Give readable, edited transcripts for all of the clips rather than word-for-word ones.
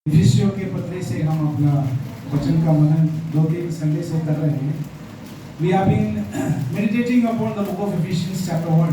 इफिसियों के पत्र से हम अपना वचन का मनन 2-3 संडे से कर रहे हैं. We have been meditating upon the book of Ephesians chapter 1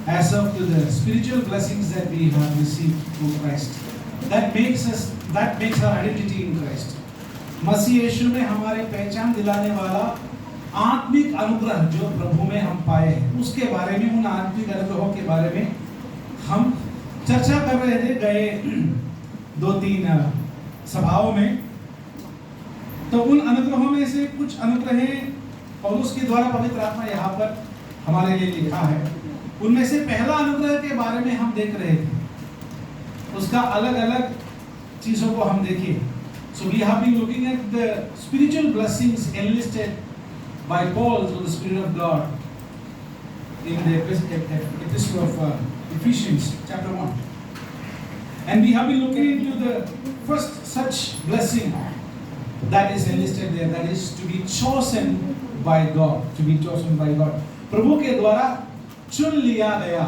as of to the spiritual blessings that we have received through Christ. That makes our identity in Christ. मसीह यीशु में हमारे पहचान दिलाने वाला आत्मिक अनुग्रह जो प्रभु में हम पाए हैं, उसके बारे में, उन आत्मिक अनुग्रहों के बारे में हम चर्चा कर रहे थे गए 2-3 सभाओं में. तो उन अनुग्रहों में से कुछ अनुग्रह पौलुस के द्वारा पवित्र आत्मा यहाँ पर हमारे लिए लिखा है. उनमें से पहला अनुग्रह के बारे में हम देख रहे थे, उसका अलग अलग चीजों को हम देखें. So we have been looking at the spiritual blessings enlisted by Paul through the Spirit of God in the epistle of Ephesians chapter 1. And we have been looking into the first such blessing that is enlisted there, that is to be chosen by God, to be chosen by God. प्रभु के द्वारा चुन लिया गया.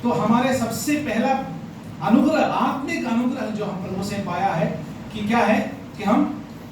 तो हमारे सबसे पहला अनुग्रह, आत्मिक अनुग्रह जो हम प्रभु से पाया है कि क्या है कि हम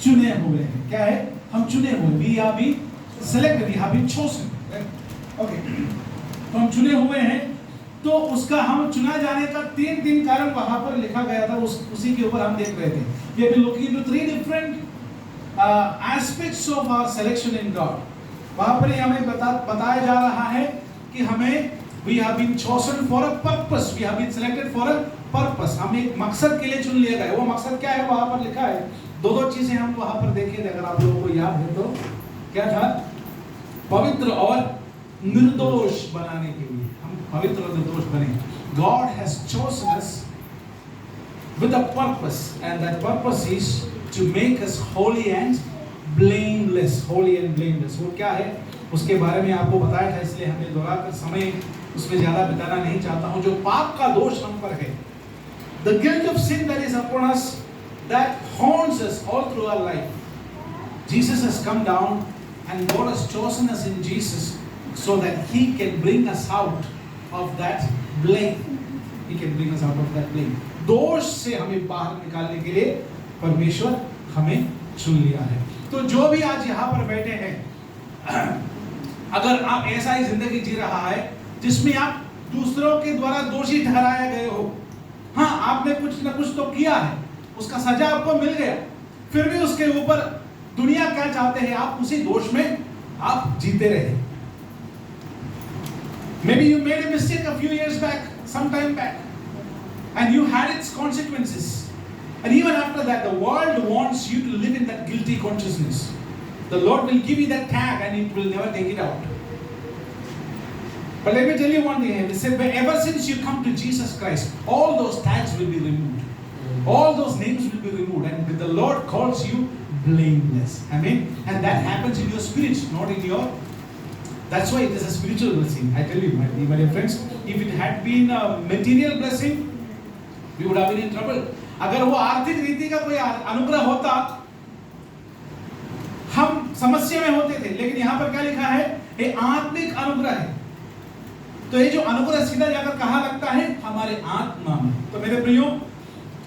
चुने हुए हैं. क्या है? हम चुने हुए. We have been selected, we have been chosen. Okay. तो हम चुने हुए हैं. तो उसका हम चुना जाने का 3 कारण वहां पर लिखा गया था. उसी के ऊपर हम देख रहे थे. We have been looking into 3 different aspects of our selection in God. वहां पर हमें बताया जा रहा है कि हमें we have been chosen for a purpose. We have been selected for a purpose. हम एक मकसद के लिए चुन लिए गए. वो मकसद क्या है? वहां पर लिखा है. 2 चीजें हम वहां पर देखे थे, अगर आप लोगों को याद है तो. क्या था? पवित्र और निर्दोष बनाने के लिए. हम पवित्र और निर्दोष बने. God has chosen us with a purpose, and that purpose is to make us holy and blameless. Holy and blameless. वो क्या है? उसके बारे में आपको बताया था, इसलिए हमें दोहराकर समय उसमें ज्यादा बिताना नहीं चाहता हूं. जो पाप का दोष हम पर है, the guilt of sin that is upon us, that haunts us all through our life. Jesus has come down and God has chosen us in Jesus so that He can bring us out of that blame. He can bring us out of that blame. दोष से हमें बाहर निकालने के लिए परमेश्वर हमें चुन लिया है. तो जो भी आज यहाँ पर बैठे हैं, अगर आप ऐसा ही जिंदगी जी रहा है जिसमें आप दूसरों के द्वारा दोषी ठहराए गए हो, हाँ आपने कुछ न कुछ तो किया है, उसका सजा आपको मिल गया, फिर भी उसके ऊपर दुनिया क्या चाहते हैं, आप उसी दोष में आप जीते रहे. Maybe you made a mistake a few years back, some time back, and you had its consequences. And even after that, the world wants you to live in that guilty consciousness. The Lord will give you that tag and it will never take it out. But let me tell you one thing. He said, ever since you come to Jesus Christ, all those tags will be removed. All those names will be removed. And the Lord calls you blameless. Amen. And that happens in your spirit, not in your... That's why it is a spiritual blessing. I tell you, my dear friends, if it had been a material blessing, we would have been in trouble. अगर वो आर्थिक रीति का कोई अनुग्रह होता, हम समस्या में होते थे. लेकिन यहाँ पर क्या लिखा है? ये आत्मिक अनुग्रह है. तो ये जो अनुग्रह सीधा जाकर कहाँ लगता है? हमारे आत्मा में. तो मेरे प्रियो,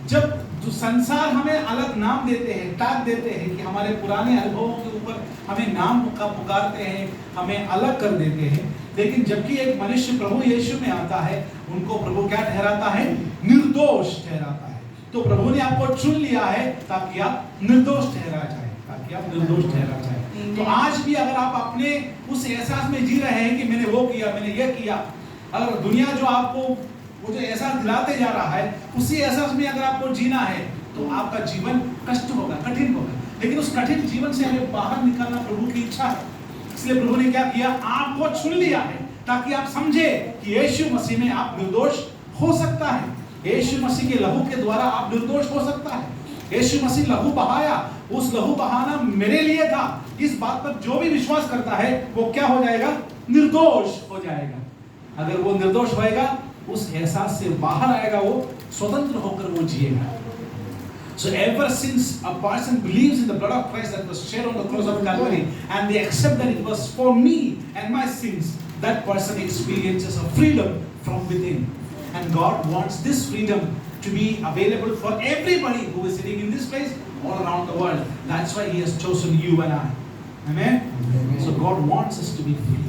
जब जो संसार हमें अलग नाम देते हैं, टैग देते हैं कि हमारे पुराने अनुभवों के ऊपर हमें नाम पुकारते हैं, हमें अलग कर देते हैं, लेकिन जबकि एक मनुष्य प्रभु यीशु में आता है, उनको प्रभु क्या ठहराता है? निर्दोष ठहराता है. तो प्रभु ने आपको चुन लिया है ताकि आप निर्दोष ठहरा जाए, ताकि आप निर्दोष ठहरा जाए. तो आज भी अगर आप अपने उस एहसास में जी रहे हैं कि मैंने वो किया, मैंने ये किया, अगर दुनिया जो आपको वो जो एहसास दिलाते जा रहा है, उसी एहसास में अगर आपको जीना है, तो आपका जीवन कष्ट होगा, कठिन होगा. लेकिन उस कठिन जीवन से हमें बाहर निकलना प्रभु की इच्छा है. इसलिए प्रभु ने क्या किया? आपको चुन लिया है ताकि आप समझे कि यीशु मसीह में आप निर्दोष हो सकता है. यीशु मसीह के लहू के द्वारा आप निर्दोष हो सकता है. यीशु मसीह लहू बहाया, उस लहू बहाना मेरे लिए था. इस बात पर जो भी विश्वास करता है वो क्या हो जाएगा? निर्दोष हो जाएगा. अगर वो निर्दोष होएगा, उस एहसास से बाहर आएगा, वो स्वतंत्र होकर वो जिएगा. So ever since a person believes in the blood of Christ that was shed on the cross of Calvary, and they accept that it was for me and my sins, that person experiences a freedom from within. And God wants this freedom to be available for everybody who is sitting in this place all around the world. That's why He has chosen you and I. Amen? Amen. So God wants us to be free.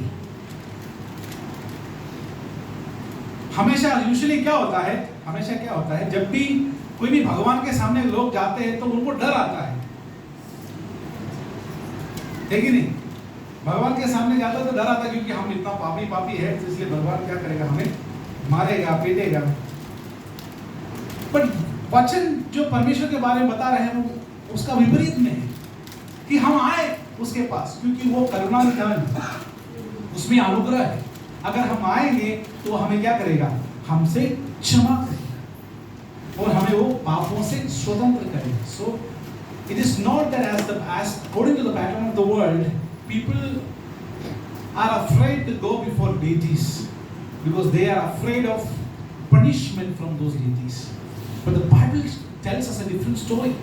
हमेशा usually क्या होता है जब भी कोई भी भगवान के सामने लोग जाते हैं तो उनको डर आता है कि नहीं? भगवान के सामने जाता है तो डर आता है क्योंकि हम इतना पापी है, तो इसलिए भगवान क्या करेगा, हमें मारेगा, पीटेगा। पर वचन जो परमेश्वर के बारे में बता रहे हैं वो उसका विपरीत में है कि हम आए उसके पास क्योंकि वो करुणा निधान, उसमें अनुग्रह है। अगर हम आएंगे तो हमें क्या करेगा, हमसे क्षमा करेगा और हमें वो पापों से स्वतंत्र करेगा। सो it is not that as according to the pattern of the world, people are afraid to go before deities because they are afraid of punishment from those deities. But the Bible tells us a different story.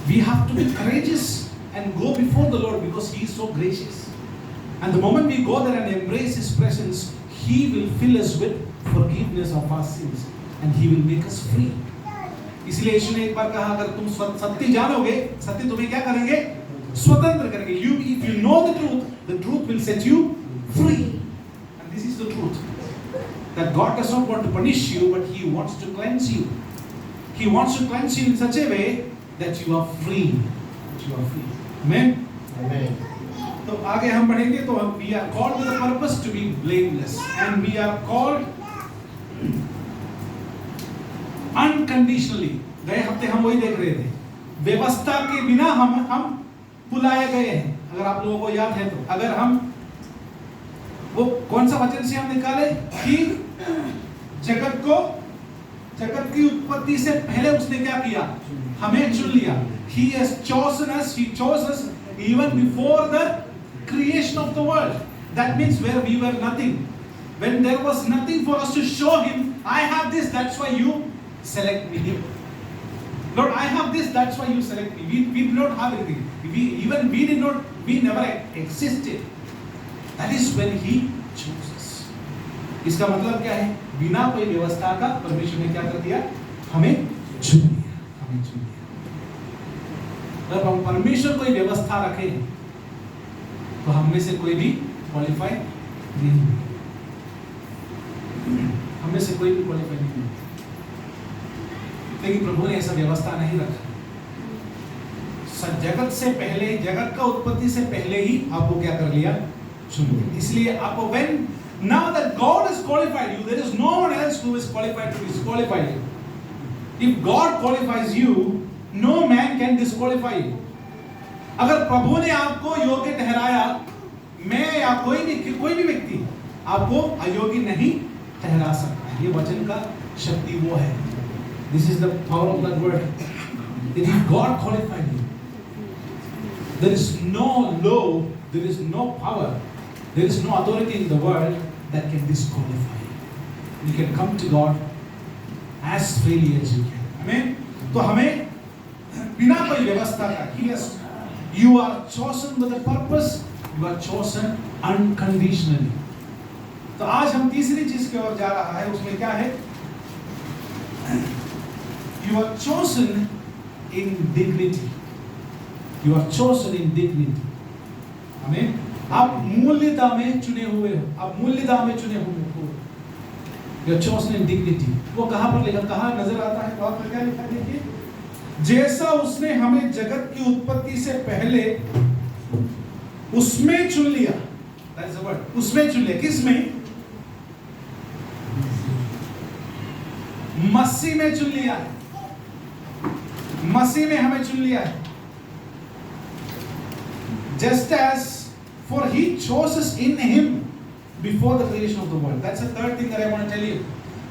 We have to be courageous and go before the Lord because He is so gracious. And the moment we go there and embrace His presence, He will fill us with forgiveness of our sins and He will make us free. इसलिए यीशु ने एक बार कहा, अगर तुम सत्य जानोगे, सत्य तुम्हें क्या करेंगे, स्वतंत्र करेंगे। If you know the truth will set you free. And this is the truth. That God does not want to punish you, but He wants to cleanse you. He wants to cleanse you in such a way that you are free. That you are free. Amen. Amen. तो आगे हम बढ़ेंगे तो we are called with a purpose to be blameless, and we are called unconditionally. गए हफ्ते हम वही देख रहे थे, व्यवस्था के बिना हम बुलाए गए हैं। अगर आप लोगों को याद है तो अगर हम वो कौन सा वचन से हम निकाले कि जगत की उत्पत्ति से पहले उसने क्या किया, हमें चुन लिया। He has chosen us. He chose us even before the creation of the world. That means where we were nothing, when there was nothing for us to show Him, I have this, that's why you select me. Lord, I have this, that's why you select me. We did not have anything. We never existed. That is when He chose us. इसका मतलब क्या है, बिना कोई व्यवस्था का परमेश्वर ने क्या कर दिया, हमें चुन लिया। जब हम परमेश्वर कोई व्यवस्था रखे तो हम में से कोई भी क्वालिफाई नहीं, हम में से कोई भी क्वालिफाई नहीं। लेकिन प्रभु ने ऐसा व्यवस्था नहीं रखा। जगत से पहले, जगत का उत्पत्ति से पहले ही आपको क्या कर लिया, चुन लिया। इसलिए आपको when now that God has qualified you, there is no one else who is qualified to disqualify you. If God qualifies you, no man can disqualify you. अगर प्रभु ने आपको योग्य ठहराया, मैं या कोई भी व्यक्ति आपको अयोग्य नहीं ठहरा सकता। ये वचन का शक्ति वो है। This is the power of that word. That if God qualified you, there is no law, there is no power, there is no authority in the world that can disqualify you. You can come to God as freely as you can. Amen. तो हमें बिना कोई व्यवस्था का, you are chosen with a purpose, you are chosen unconditionally. तो आज हम तीसरी चीज की ओर जा रहा है, उसमें क्या है, you are chosen in dignity. You are chosen in dignity. Amen. आप मूल्यता में चुने हुए हो, आप मूल्यता में चुने हुए हो। You are chosen in dignity. वो कहाँ पर लिखा, कहाँ नजर आता है, वहाँ पर क्या लिखा देखिए, जैसा उसने हमें जगत की उत्पत्ति से पहले उसमें चुन लिया। That is the word. उसमें चुन लिया, किसमें, मसीह में चुन लिया है। मसीह में हमें चुन लिया है। Just as for He chose us in Him before the creation of the world. That's the third thing that I want to tell you.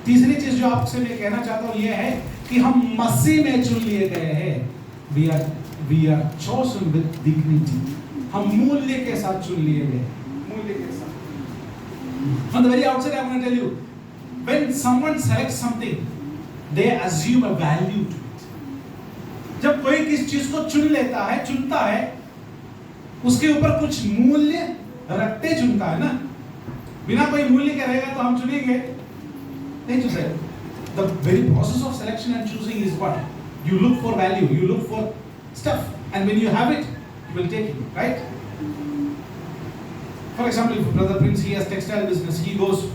तीसरी चीज जो आपसे मैं कहना चाहता हूँ ये है कि हम मसीह में चुन लिए गए हैं। We are chosen with dignity. हम मूल्य के साथ चुन लिए गए, मूल्य के साथ। From the very outset, I want to tell you, when someone selects something, they assume a value to it. जब कोई किस चीज को चुनता है, उसके ऊपर कुछ मूल्य रखते चुनता है ना। बिना कोई मूल्य के रहेगा तो हम चुनेंगे नहीं, चुन सकते। The very process of selection and choosing is what? You look for value, you look for stuff, and when you have it, you will take it, right? For example, if Brother Prince, he has textile business, he goes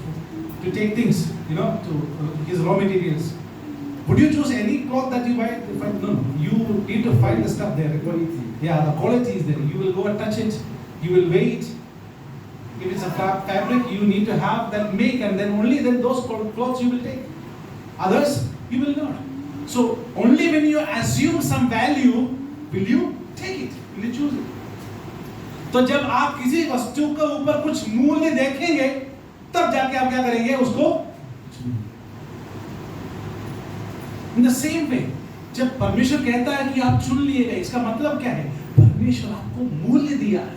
to take things, to his raw materials. Would you choose any cloth that you buy? No, you need to find the stuff there. Yeah, the quality is there. You will go and touch it, you will weigh it. If it's a fabric, you need to have that make, and then only then those clothes you will take. Others, you will not. So, only when you assume some value, will you take it, will you choose it. तो जब आप किसी वस्तु के ऊपर कुछ मूल्य देखेंगे, तब जाके आप क्या करेंगे उसको. In the same way, जब परमेश्वर कहता है कि आप चुन लिए गए, इसका मतलब क्या है? परमेश्वर आपको मूल्य दिया है.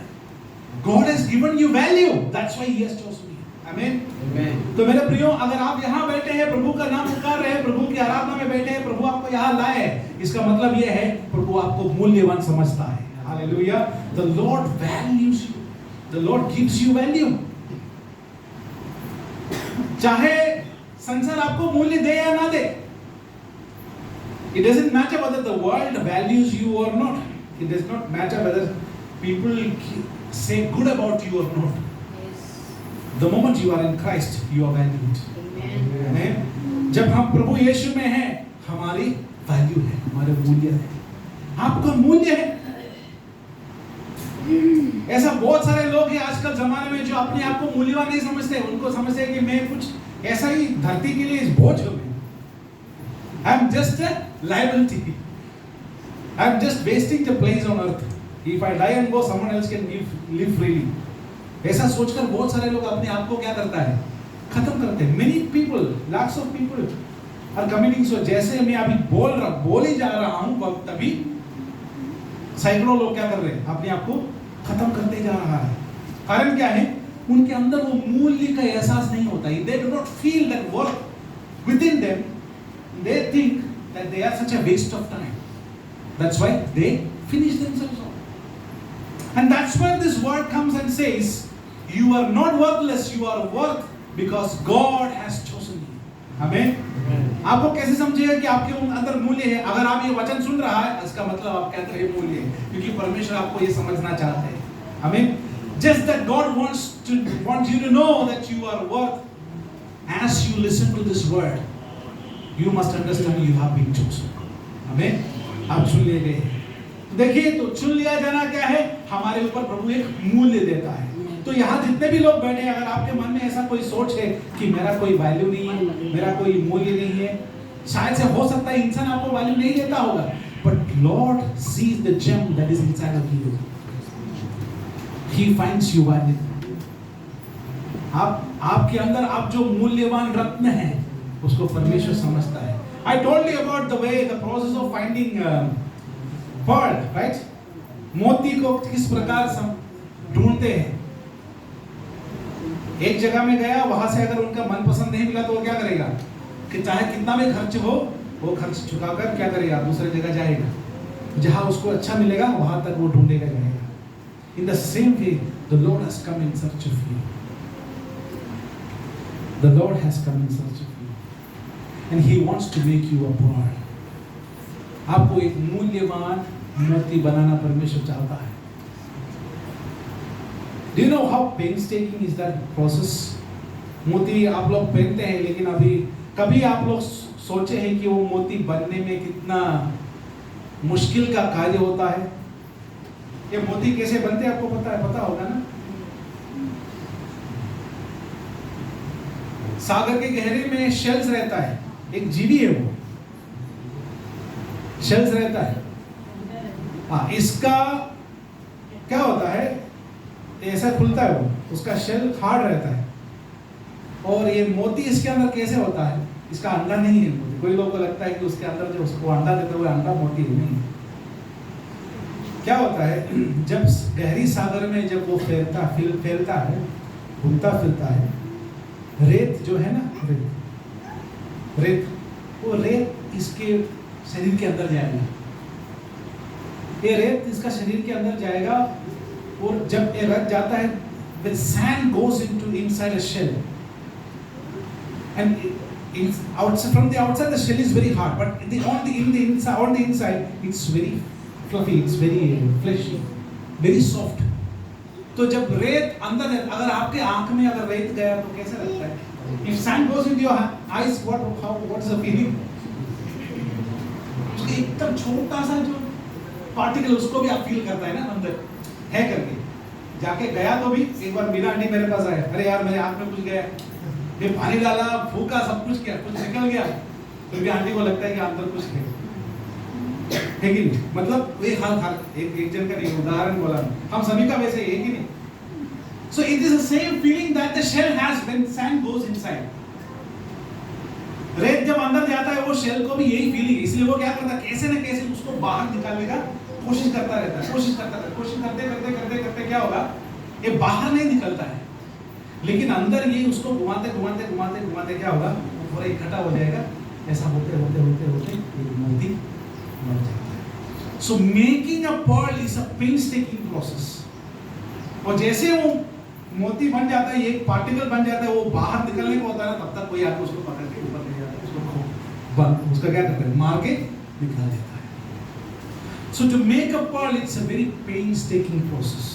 God has given you value. That's why He has chosen you. Amen. Amen. तो मेरे प्रियो, अगर आप यहाँ बैठे हैं, प्रभु का नाम पुकार रहे हैं, प्रभु की आराधना में बैठे हैं, प्रभु आपको यहाँ लाए हैं, इसका मतलब ये है प्रभु आपको मूल्यवान समझता है. Hallelujah. The Lord values you. The Lord gives you value. चाहे संसार आपको मूल्य दे या ना दे, it doesn't matter whether the world values you or not. It does not matter whether people say good about you or not. Yes. The moment you are in Christ, you are valued. Amen. Amen. जब हम प्रभु यीशु में हैं, हमारी value है, हमारे मूल्य है. आपका मूल्य है. ऐसा बहुत सारे लोग हैं आजकल जमाने में जो अपने आप को मूल्यवान नहीं समझते. उनको समझते हैं कि मैं कुछ ऐसा ही धरती के लिए इस बोझ हूं. I am just a liability. I am just wasting the place on earth. If I die and go, someone else can live freely. ऐसा सोचकर बहुत सारे लोग अपने आप को क्या करता है, खत्म करते हैं. Many people, lakhs of people are committing so. जैसे मैं अभी बोल ही जा रहा हूँ, तभी सैकड़ों लोग क्या कर रहे हैं, अपने आप को खत्म करते जा रहा है. कारण क्या है? उनके अंदर वो मूल्य का एहसास नहीं होता है. They do not feel that worth within them. They think that they are such a waste of time. That's why they finish themselves off. And that's where this word comes and says, you are not worthless, you are worth because God has chosen you. Amen. आपको कैसे समझिएगा कि आपके अंदर मूल्य है? अगर आप ये वचन सुन रहा है, इसका मतलब आपके अंदर ये मूल्य है, क्योंकि परमेश्वर आपको ये समझना चाहते हैं. Amen. Just that God wants you to know that you are worth. As you listen to this word, you must understand you have been chosen. Amen. आप चुन लिए गए. देखिए, तो चुन लिया जाना क्या है? हमारे ऊपर प्रभु एक मूल्य देता है. तो यहाँ जितने भी लोग बैठे हैं, अगर आपके मन में ऐसा कोई सोच है कि मेरा कोई वैल्यू नहीं है, मेरा कोई मूल्य नहीं है, शायद से हो सकता है इंसान आपको वैल्यू नहीं देता होगा, but Lord sees the gem that is inside of you. He finds you valuable. आपके अंदर आप जो मूल्यवान रत्न है, उसको परमेश्वर समझता है. I told you about the way, the process of finding pearl, right? मोती को किस प्रकार ढूंढते हैं. एक जगह में गया, वहां से अगर उनका मनपसंद नहीं मिला तो वो क्या करेगा, कि चाहे कितना भी खर्च हो, वो खर्च चुकाकर क्या करेगा, दूसरी जगह जाएगा. जहां उसको अच्छा मिलेगा वहां तक वो ढूंढेगा जाएगा. In the same way, the Lord has come in search of you. The Lord has come in search of you, and He wants to make you a pearl. आपको एक मूल्यवान मोती बनाना परमेश्वर चाहता है. Do you know how painstaking is that process? मोती आप लोग पहनते हैं, लेकिन अभी कभी आप लोग सोचे हैं कि वो मोती बनने में कितना मुश्किल का कार्य होता है? ये मोती कैसे बनते हैं आपको पता है? पता होगा ना. सागर के गहरे में शेल्स रहता है, एक जीवी है वो, शेल्स रहता है. हाँ, इसका क्या होता है, ऐसा खुलता है वो, उसका शेल हार्ड रहता है. और ये मोती इसके अंदर कैसे होता है? इसका अंडा नहीं है मोती. कोई लोगों को लगता है कि उसके अंदर जो उसको अंडा देते हुए अंडा मोती नहीं है. क्या होता है, जब गहरी सागर में जब वो फैलता है, घूमता फिरता है, रेत जो है ना, रेत वो रेत इसके शरीर के अंदर जाएगा. ये रेत इसका शरीर के अंदर जाएगा, और जब ये रख जाता है, when sand goes into inside a shell, and outside, from the outside the shell is very hard, but in the inside it's very fluffy, it's very fleshy, very soft. तो जब रेत अंदर है, अगर आपके आंख में अगर रेत गया तो कैसा लगता है? If sand goes into your eyes, what's the feeling? एकदम छोटा सा जो पार्टिकल उसको भी आप फील करता है ना अंदर है करके। जाके गया तो भी एक बार मीरा आंटी मेरे पास आए, अरे यार मेरे आंख में कुछ गया, ये पानी डाला, फूका, सब कुछ किया, कुछ निकल गया, फिर भी आंटी को लगता है कि अंदर कुछ है कि नहीं? मतलब एक जन का नहीं, उदाहरण बोला, हम सभी का वैसे है कि नहीं? So it is the same feeling that the shell has when sand goes inside. रेत जब अंदर जाता है वो शेल को भी यही फीलिंग है, इसलिए वो क्या करता है, कैसे न कैसे उसको बाहर निकालने का कोशिश करता रहता है, कोशिश करते क्या होगा, ये बाहर नहीं निकलता है, लेकिन अंदर ये उसको घुमाते क्या होगा, पूरा इकट्ठा हो जाएगा, ऐसा होते एक मोती बन जाता है। So making a pearl is a painstaking process. और जैसे वो मोती बन जाता है, एक पार्टिकल बन जाता है, वो बाहर निकलने को होता है, तब तक कोई आके उसको पकड़ के ऊपर ले जाता है, उसका क्या करता है, मार के निकाल देता है। So to make a pearl, it's a very painstaking process.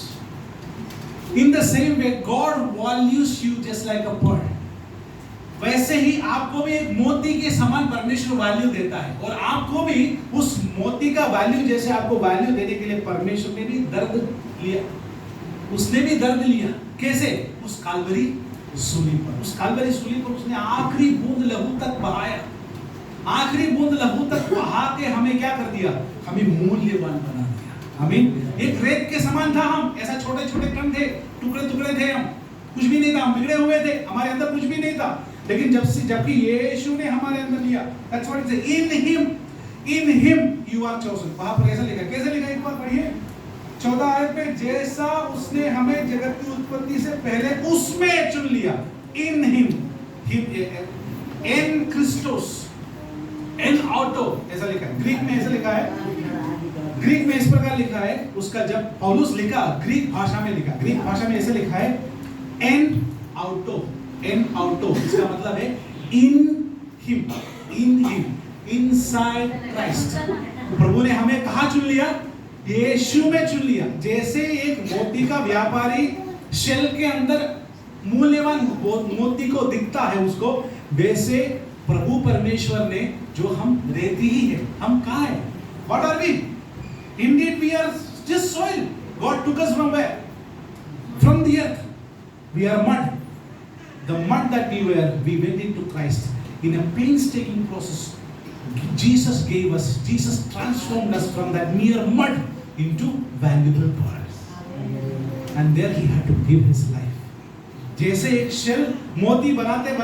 In the same way, God values you just like a pearl. वैसे ही आपको भी एक मोती के समान परमेश्वर वैल्यू देता है, और आपको भी उस मोती का वैल्यू जैसे आपको वैल्यू देने के लिए परमेश्वर ने भी दर्द लिया, उसने भी दर्द लिया। कैसे? उस काल्वरी सूली पर, उसने आखिरी बूंद लहू तक बहाया, आखिरी बूंद लहू तक बहा के हमें क्या कर दिया, हमें मूल्यवान बना दिया। आमीन। एक रेत के समान था हम, ऐसा छोटे छोटे कण थे, टुकड़े थे, हम कुछ भी नहीं था, हम बिगड़े हुए थे, हमारे अंदर कुछ भी नहीं था, लेकिन जबकि यीशु ने हमारे अंदर लिया, that's what it says, in him you are chosen। वहां पर ऐसा लिखा, कैसे लिखा, एक बार पढ़िए 14 आयत में, जैसा उसने हमें जगत की उत्पत्ति से पहले उसमें चुन लिया, in him, in Christos, in auto, ऐसा लिखा है, ग्रीक में ऐसा लिखा है, ग्रीक में इस प्रकार लिखा है, उसका जब पौलुस लिखा ग्रीक भाषा में ऐसा लिखा है, en auto, इसका मतलब है in him, inside Christ। प्रभु ने हमें कहाँ चुन लिया, यीशु में चुन लिया। जैसे एक मोती का व्यापारी शेल के अंदर मूल्यवान मोती को दिखता है उसको, वैसे प्रभु परमेश्वर ने, जो हम रेती ही है, हम कहाँ है, what are we? Indeed we are just soil. God took us from where? From the earth. We are mud. The mud that we were, we went into Christ in a painstaking process. Jesus transformed us from that mere mud into valuable pearls. And there he had to give his life. जैसे एक shell मोती बनाते